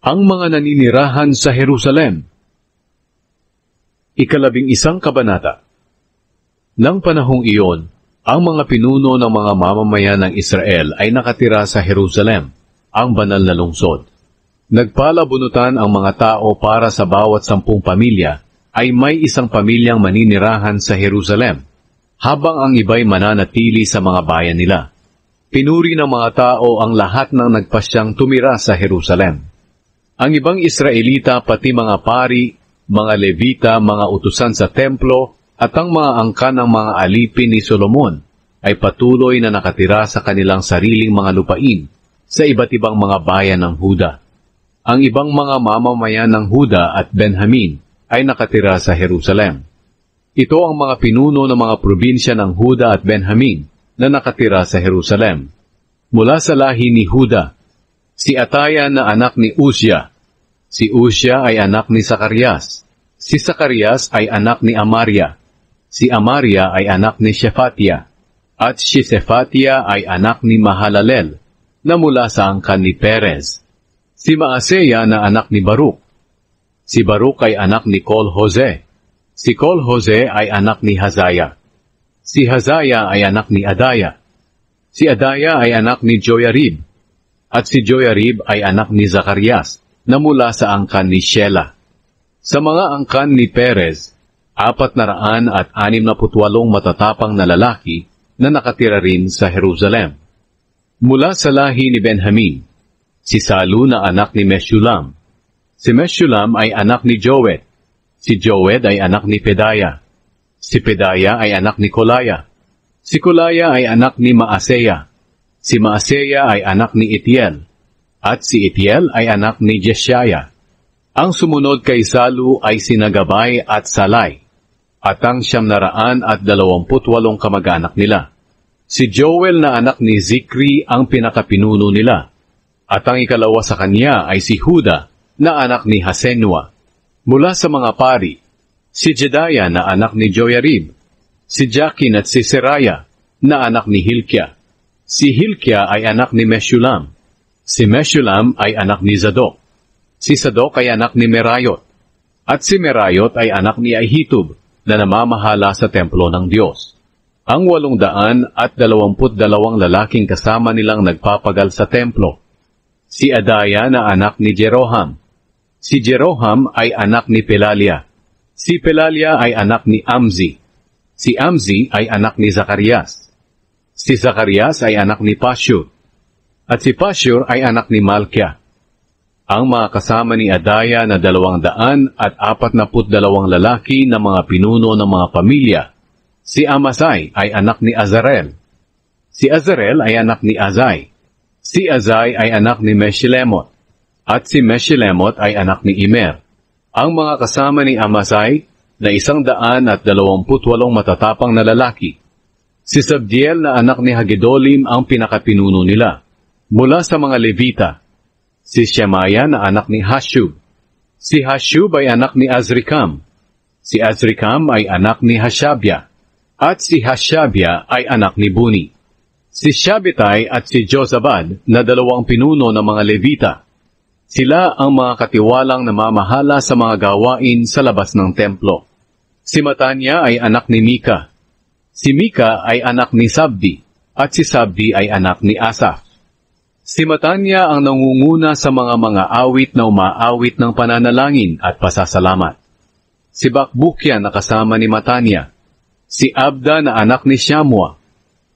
Ang mga naninirahan sa Jerusalem. 11 kabanata. Nang panahong iyon, ang mga pinuno ng mga mamamayan ng Israel ay nakatira sa Jerusalem, ang banal na lungsod. Nagpalabunutan ang mga tao para sa bawat 10 pamilya ay may isang pamilyang maninirahan sa Jerusalem, habang ang iba'y mananatili sa mga bayan nila. Pinuri ng mga tao ang lahat ng nagpasyang tumira sa Jerusalem. Ang ibang Israelita pati mga pari, mga Levita, mga utusan sa templo, at ang mga angkan ng mga alipin ni Solomon ay patuloy na nakatira sa kanilang sariling mga lupain sa iba't ibang mga bayan ng Huda. Ang ibang mga mamamayan ng Huda at Benjamin ay nakatira sa Jerusalem. Ito ang mga pinuno ng mga probinsya ng Huda at Benjamin na nakatira sa Jerusalem. Mula sa lahi ni Huda, si Ataya na anak ni Uzziah. Si Uzziah ay anak ni Zacarias. Si Zacarias ay anak ni Amaria. Si Amaria ay anak ni Shephatiah. At si Shephatiah ay anak ni Mahalalel, na mula sa angkan ni Perez. Si Maaseya na anak ni Baruch. Si Baruch ay anak ni Kol-Hoze. Si Kol-Hoze ay anak ni Hazaya. Si Hazaya ay anak ni Adaya. Si Adaya ay anak ni Joyarib. At si Joyarib ay anak ni Zacarias, na mula sa angkan ni Shelah. Sa mga angkan ni Perez, 468 matatapang na lalaki na nakatira rin sa Jerusalem. Mula sa lahi ni Benjamin, si Salu na anak ni Meshulam. Si Meshulam ay anak ni Joed. Si Joed ay anak ni Pedaya. Si Pedaya ay anak ni Kolaya. Si Kolaya ay anak ni Maaseya. Si Maaseya ay anak ni Itiel. At si Itiel ay anak ni Jeshaya. Ang sumunod kay Salu ay sina Gabay at Salai, at ang 928 kamag-anak nila. Si Joel na anak ni Zikri ang pinakapinuno nila, at ang ikalawa sa kanya ay si Huda na anak ni Hasenua. Mula sa mga pari, si Jedaya na anak ni Joyarib, si Jakin at si Seraya na anak ni Hilkia. Si Hilkia ay anak ni Meshulam. Si Meshulam ay anak ni Zadok. Si Zadok ay anak ni Merayot. At si Merayot ay anak ni Ahitub na namamahala sa templo ng Diyos. Ang 822 lalaking kasama nilang nagpapagal sa templo. Si Adaya na anak ni Jeroham. Si Jeroham ay anak ni Pelalia. Si Pelalia ay anak ni Amzi. Si Amzi ay anak ni Zacarias. Si Zacarias ay anak ni Pashur. At si Pashur ay anak ni Malkia. Ang mga kasama ni Adaya na 242 lalaki na mga pinuno ng mga pamilya. Si Amasai ay anak ni Azarel. Si Azarel ay anak ni Azai. Si Azai ay anak ni Meshilemot. At si Meshilemot ay anak ni Imer. Ang mga kasama ni Amasai na 128 matatapang na lalaki. Si Sabdiel na anak ni Hagedolim ang pinakapinuno nila. Mula sa mga Levita, si Shemaya na anak ni Hashub. Si Hashub ay anak ni Azrikam. Si Azrikam ay anak ni Hashabia. At si Hashabia ay anak ni Buni. Si Shabetai at si Jozabad na 2 pinuno ng mga Levita. Sila ang mga katiwalang namamahala sa mga gawain sa labas ng templo. Si Matanya ay anak ni Mika. Si Mika ay anak ni Sabdi, at si Sabdi ay anak ni Asaf. Si Matanya ang nangunguna sa mga awit na umaawit ng pananalangin at pasasalamat. Si Bakbukya na kasama ni Matanya. Si Abda na anak ni Shamua.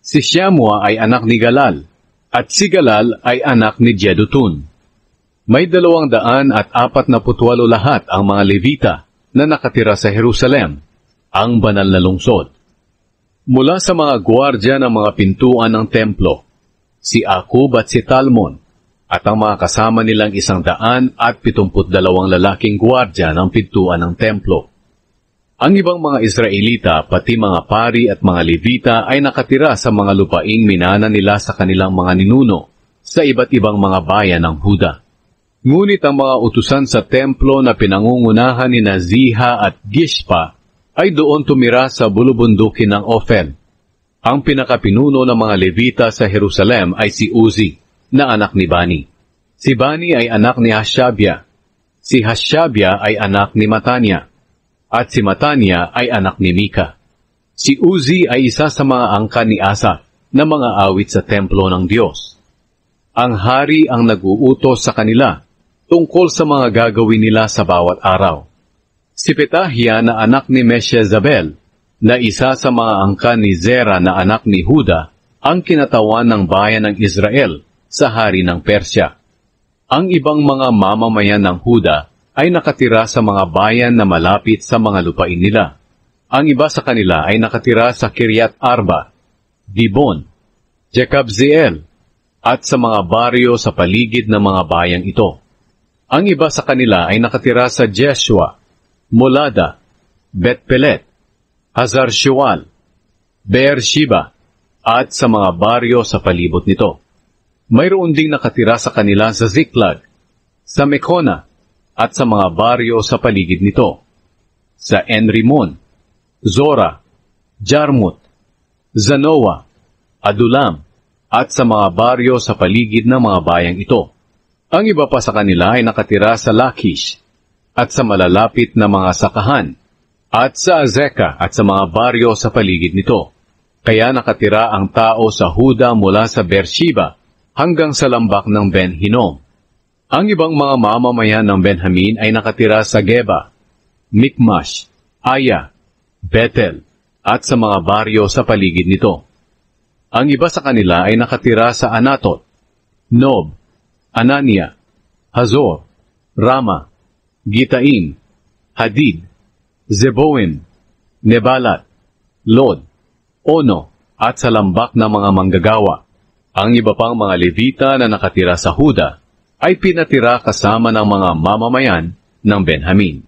Si Shamua ay anak ni Galal, at si Galal ay anak ni Jedutun. May 248 lahat ang mga Levita na nakatira sa Jerusalem, ang banal na lungsod. Mula sa mga gwardya ng mga pintuan ng templo, si Akub at si Talmon, at ang mga kasama nilang 172 lalaking gwardya ng pintuan ng templo. Ang ibang mga Israelita, pati mga pari at mga Levita ay nakatira sa mga lupaing minana nila sa kanilang mga ninuno sa iba't ibang mga bayan ng Huda. Ngunit ang mga utusan sa templo na pinangungunahan ni Ziha at Gishpa ay doon tumira sa bulubundukin ng Ophel. Ang pinakapinuno ng mga Levita sa Jerusalem ay si Uzi, na anak ni Bani. Si Bani ay anak ni Hashabia. Si Hashabia ay anak ni Matania. At si Matania ay anak ni Mika. Si Uzi ay isa sa mga angkan ni Asa na mga awit sa templo ng Diyos. Ang hari ang nag-uutos sa kanila tungkol sa mga gagawin nila sa bawat araw. Si Petahia na anak ni Meshezabel, na isa sa mga angkan ni Zera na anak ni Huda, ang kinatawan ng bayan ng Israel sa hari ng Persya. Ang ibang mga mamamayan ng Huda ay nakatira sa mga bayan na malapit sa mga lupain nila. Ang iba sa kanila ay nakatira sa Kiryat Arba, Dibon, Jekabzeel, at sa mga baryo sa paligid ng mga bayang ito. Ang iba sa kanila ay nakatira sa Jeshua, Molada, Bet-Pelet, Hazar-Shual, Beer-Sheba, at sa mga baryo sa palibot nito. Mayroon ding nakatira sa kanila sa Ziklag, sa Mekona, at sa mga baryo sa paligid nito. Sa Enrimon, Zora, Jarmut, Zanoa, Adulam, at sa mga baryo sa paligid ng mga bayang ito. Ang iba pa sa kanila ay nakatira sa Lakish, at sa malalapit na mga sakahan, at sa Azeka at sa mga baryo sa paligid nito. Kaya nakatira ang tao sa Huda mula sa Beersheba hanggang sa lambak ng Ben-Hinnom. Ang ibang mga mamamayan ng Benjamin ay nakatira sa Geba, Mikmash, Aya, Bethel, at sa mga baryo sa paligid nito. Ang iba sa kanila ay nakatira sa Anatot, Nob, Anania, Hazor, Rama, Gitaim, Hadid, Zeboim, Nebalat, Lod, Ono, at sa lambak ng mga manggagawa. Ang iba pang mga Levita na nakatira sa Huda ay pinatira kasama ng mga mamamayan ng Benjamin.